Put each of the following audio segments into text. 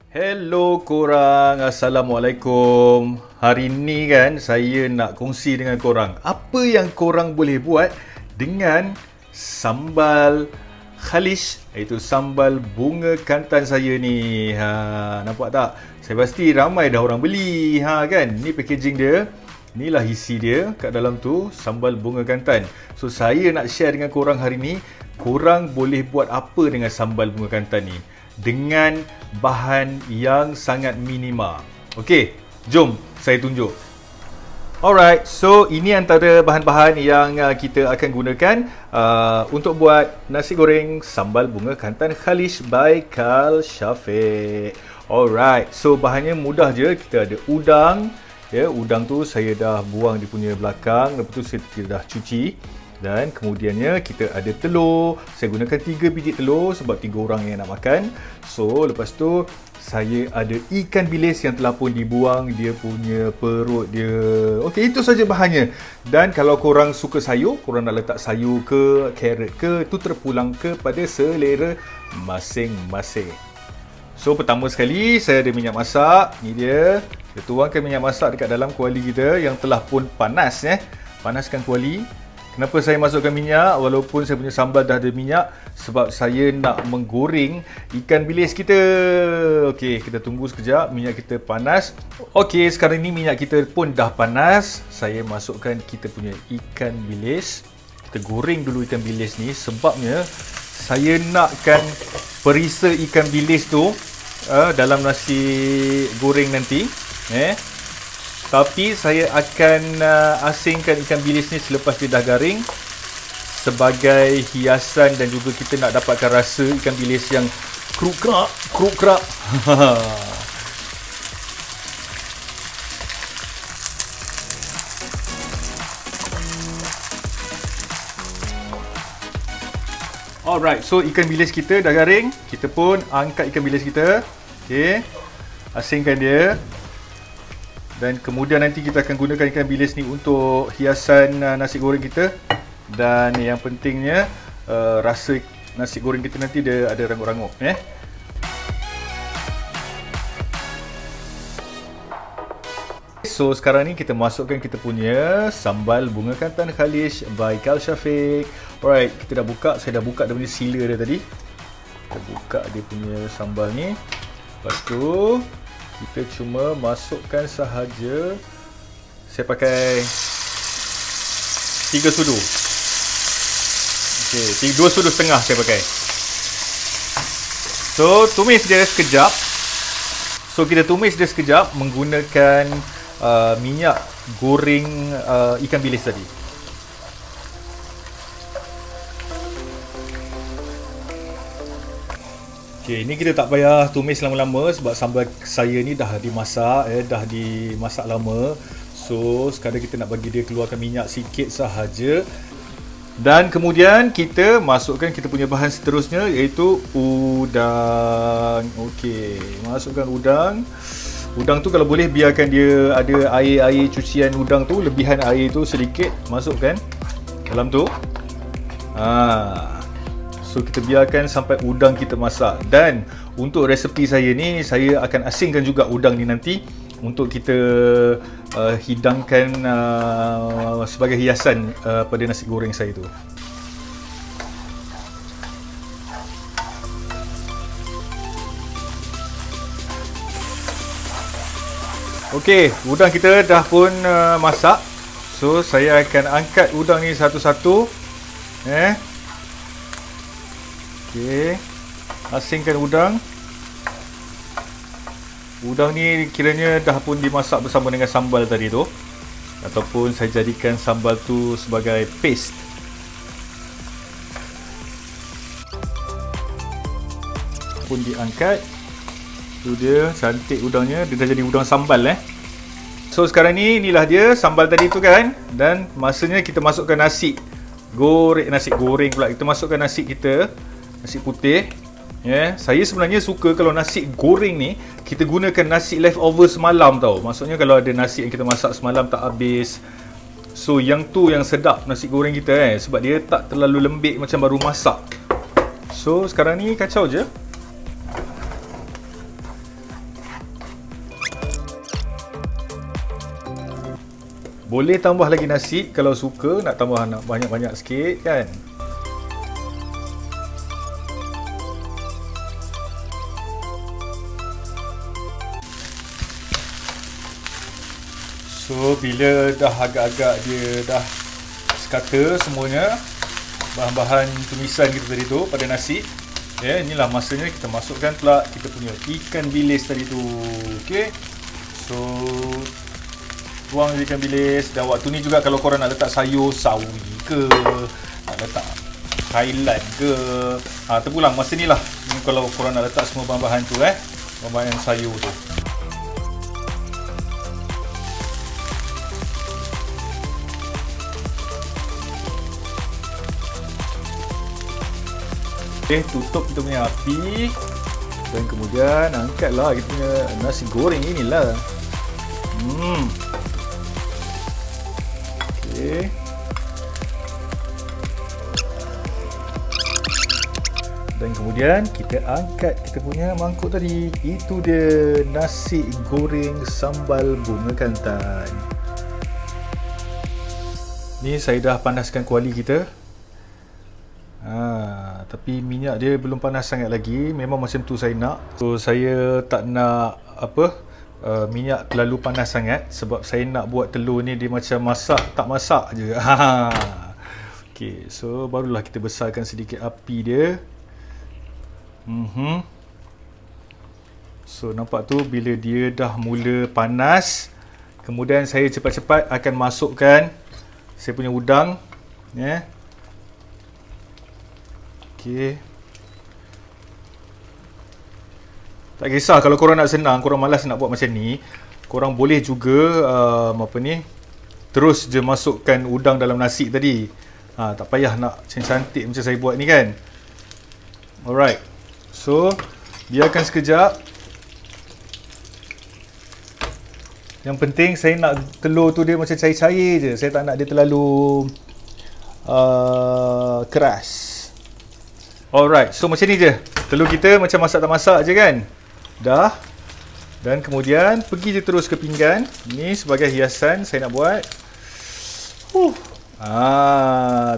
Hello korang, Assalamualaikum. Hari ni kan saya nak kongsi dengan korang apa yang korang boleh buat dengan sambal khalish, iaitu sambal bunga kantan saya ni. Nampak tak? Saya pasti ramai dah orang beli kan. Ni packaging dia. Inilah isi dia kat dalam tu, sambal bunga kantan. So saya nak share dengan korang hari ni, korang boleh buat apa dengan sambal bunga kantan ni dengan bahan yang sangat minima. Okey, jom saya tunjuk. Alright, so ini antara bahan-bahan yang kita akan gunakan untuk buat nasi goreng sambal bunga kantan khalish by Kal Shafiq. Alright, so bahannya mudah je. Kita ada udang. Ya, udang tu saya dah buang dia punya belakang, lepas tu saya dah cuci. Dan kemudiannya kita ada telur. Saya gunakan 3 biji telur sebab 3 orang yang nak makan. So lepas tu saya ada ikan bilis yang telah pun dibuang dia punya perut dia. Okey, itu saja bahannya. Dan kalau korang suka sayur, korang nak letak sayur ke, carrot ke, itu terpulang kepada selera masing-masing. So pertama sekali saya ada minyak masak. Ni dia. Kita tuangkan minyak masak dekat dalam kuali kita yang telah pun panas. Panaskan kuali. Kenapa saya masukkan minyak walaupun saya punya sambal dah ada minyak? Sebab saya nak menggoreng ikan bilis kita. Okey, kita tunggu sekejap minyak kita panas. Okey, sekarang ni minyak kita pun dah panas. Saya masukkan kita punya ikan bilis. Kita goreng dulu ikan bilis ni sebabnya saya nakkan perisa ikan bilis tu dalam nasi goreng nanti. Tapi saya akan asingkan ikan bilis ni selepas dia dah garing sebagai hiasan, dan juga kita nak dapatkan rasa ikan bilis yang kruk-krak. Alright, so ikan bilis kita dah garing. Kita pun angkat ikan bilis kita. Okey. Asingkan dia. Dan kemudian nanti kita akan gunakan ikan bilis ni untuk hiasan nasi goreng kita. Dan yang pentingnya rasa nasi goreng kita nanti dia ada rangup-rangup. So sekarang ni kita masukkan kita punya sambal bunga kantan khalish by Kal Shafiq. Alright, kita dah buka. Saya dah buka dia punya sila dia tadi. Kita buka dia punya sambal ni. Lepas tu kita cuma masukkan sahaja. Saya pakai 3 sudu. Okey, 2 sudu setengah saya pakai. So, tumis dia sekejap. So, kita tumis dia sekejap menggunakan minyak goreng ikan bilis tadi. Okay, ini kita tak payah tumis lama-lama sebab sambal saya ni dah dimasak, dah dimasak lama. So, sekarang kita nak bagi dia keluarkan minyak sikit sahaja. Dan kemudian kita masukkan kita punya bahan seterusnya, iaitu udang. Okey, masukkan udang. Udang tu kalau boleh biarkan dia ada air-air cucian udang tu, lebihan air tu sedikit masukkan dalam tu. So kita biarkan sampai udang kita masak. Dan untuk resepi saya ni, saya akan asingkan juga udang ni nanti untuk kita hidangkan sebagai hiasan pada nasi goreng saya tu. Okey, udang kita dah pun masak. So saya akan angkat udang ni satu-satu. Okey, asingkan udang. Udang ni kiranya dah pun dimasak bersama dengan sambal tadi tu, ataupun saya jadikan sambal tu sebagai paste. Pun diangkat. Tu dia, cantik udangnya. Dia dah jadi udang sambal. So sekarang ni, inilah dia sambal tadi tu kan. Dan masanya kita masukkan nasi goreng pula. Kita masukkan nasi kita, nasi putih. Saya sebenarnya suka kalau nasi goreng ni kita gunakan nasi leftover semalam tau. Maksudnya kalau ada nasi yang kita masak semalam tak habis, so yang tu yang sedap nasi goreng kita sebab dia tak terlalu lembik macam baru masak. So sekarang ni kacau je. Boleh tambah lagi nasi kalau suka, nak tambah nak banyak-banyak sikit kan. So bila dah agak-agak dia dah sekata semuanya bahan-bahan tumisan kita tadi tu pada nasi, inilah masanya kita masukkan pula kita punya ikan bilis tadi tu. Okey. So tuang je ikan bilis. Dan waktu ni juga kalau korang nak letak sayur sawi ke, nak letak Thailand ke, terpulang masa ni lah. Ni kalau korang nak letak semua bahan-bahan tu, bahan-bahan sayur tu. Tutup kita punya api dan kemudian angkatlah kita punya nasi goreng inilah. Okey. Dan kemudian kita angkat kita punya mangkuk tadi. Itu dia nasi goreng sambal bunga kantan. Ni saya dah panaskan kuali kita. Tapi minyak dia belum panas sangat lagi. Memang macam tu saya nak. So saya tak nak minyak terlalu panas sangat, sebab saya nak buat telur ni dia macam masak tak masak je. Okey, so barulah kita besarkan sedikit api dia. So nampak tu bila dia dah mula panas, kemudian saya cepat-cepat akan masukkan saya punya udang, Okey. Tak kisah kalau korang nak senang, korang malas nak buat macam ni, korang boleh juga terus je masukkan udang dalam nasi tadi. Tak payah nak cantik macam saya buat ni kan. Alright. So, biarkan sekejap. Yang penting saya nak telur tu dia macam cair-cair je. Saya tak nak dia terlalu keras. Alright, so macam ni je. Telur kita macam masak tak masak je kan. Dah. Dan kemudian pergi je terus ke pinggan. Ni sebagai hiasan saya nak buat.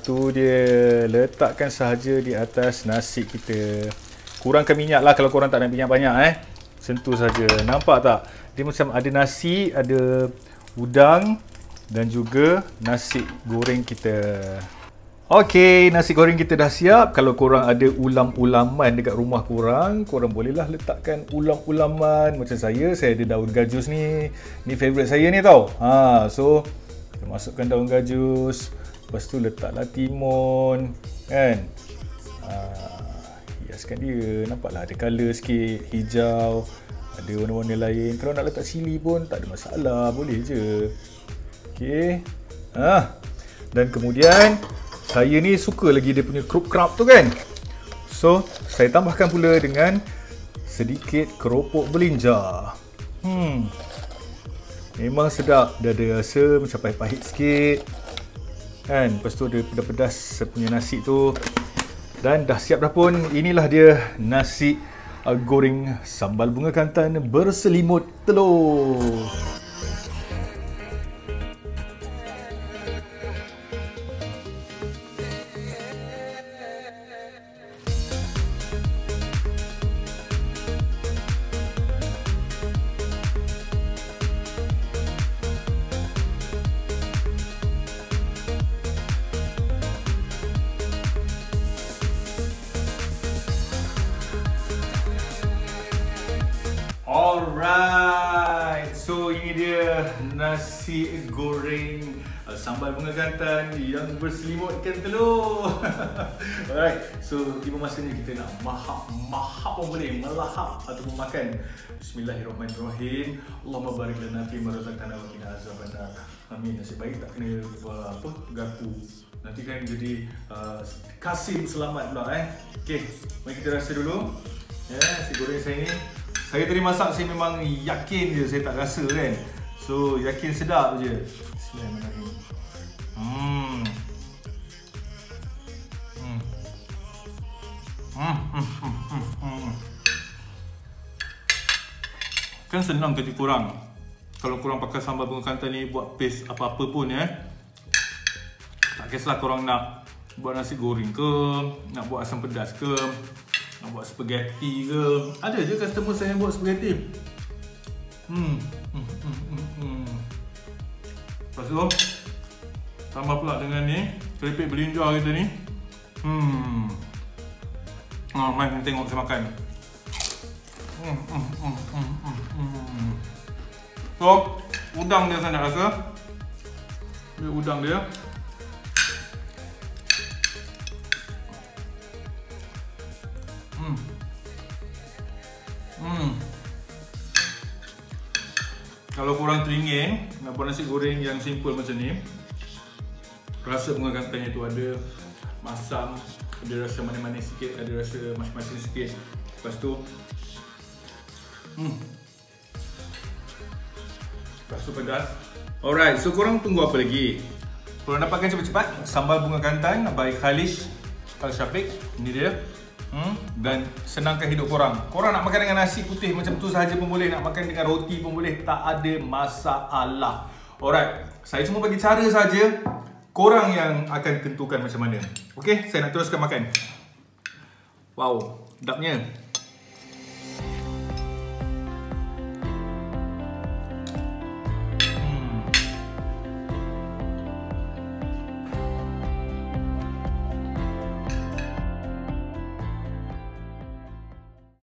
Tu dia. Letakkan sahaja di atas nasi kita. Kurangkan minyak lah kalau korang tak nak minyak banyak Sentuh saja. Nampak tak? Dia macam ada nasi, ada udang dan juga nasi goreng kita. Okey, nasi goreng kita dah siap. Kalau korang ada ulam-ulaman dekat rumah korang, korang bolehlah letakkan ulam-ulaman. Macam saya ada daun gajus ni. Ni favourite saya ni tau. So kita masukkan daun gajus. Lepas tu letaklah timun kan. Hiaskan dia. Nampaklah ada colour sikit, hijau. Ada warna-warna lain. Kalau nak letak cili pun tak ada masalah, boleh je. Okey. Dan kemudian saya ni suka lagi dia punya kerup-kerup tu kan. So, saya tambahkan pula dengan sedikit keropok belinjar. Memang sedap. Dia ada rasa macam pahit-pahit sikit kan. Lepas tu ada pedas-pedas punya nasi tu. Dan dah siap dah pun. Inilah dia nasi goreng sambal bunga kantan berselimut telur. Alright, so ini dia nasi goreng sambal bunga kantan yang berselimutkan telur. Alright, so tiba masanya kita nak mahap pun boleh, melahap ataupun makan. Bismillahirrahmanirrahim. Allahumma barik lana fi ma razaqtana wa qina azabannar. Amin. Nasib baik tak kena garpu. Nanti kan jadi kasim selamat pula Okey, mari kita rasa dulu. Nasi goreng saya ni. Saya tadi masak, saya memang yakin je, saya tak rasa kan. So, yakin sedap je. Bismillahirrahmanirrahim. Kan senang kerja korang. Kalau korang pakai sambal bunga kantan ni buat paste apa-apa pun tak kisahlah korang nak buat nasi goreng ke, nak buat asam pedas ke, nak buat spaghetti ke. Ada je customer saya yang buat spaghetti. Lepas tu tambah pula dengan ni keripik belinjor kita ni. Mari tengok saya makan. So, udang dia saya nak rasa. Ini udang dia. Kalau korang teringin nak buat nasi goreng yang simple macam ni, rasa bunga kantan tu ada masam, ada rasa manis-manis sikit, ada rasa masin-masin sikit. Lepas tu pedas. Alright, so korang tunggu apa lagi? Korang dapatkan cepat-cepat sambal bunga kantan by Khalish Al-Syafiq. Ini dia. Dan senangkan hidup korang. Korang nak makan dengan nasi putih macam tu sahaja pun boleh, nak makan dengan roti pun boleh, tak ada masalah. Alright, saya cuma bagi cara saja, korang yang akan tentukan macam mana. Okay, saya nak teruskan makan. Wow, sedapnya.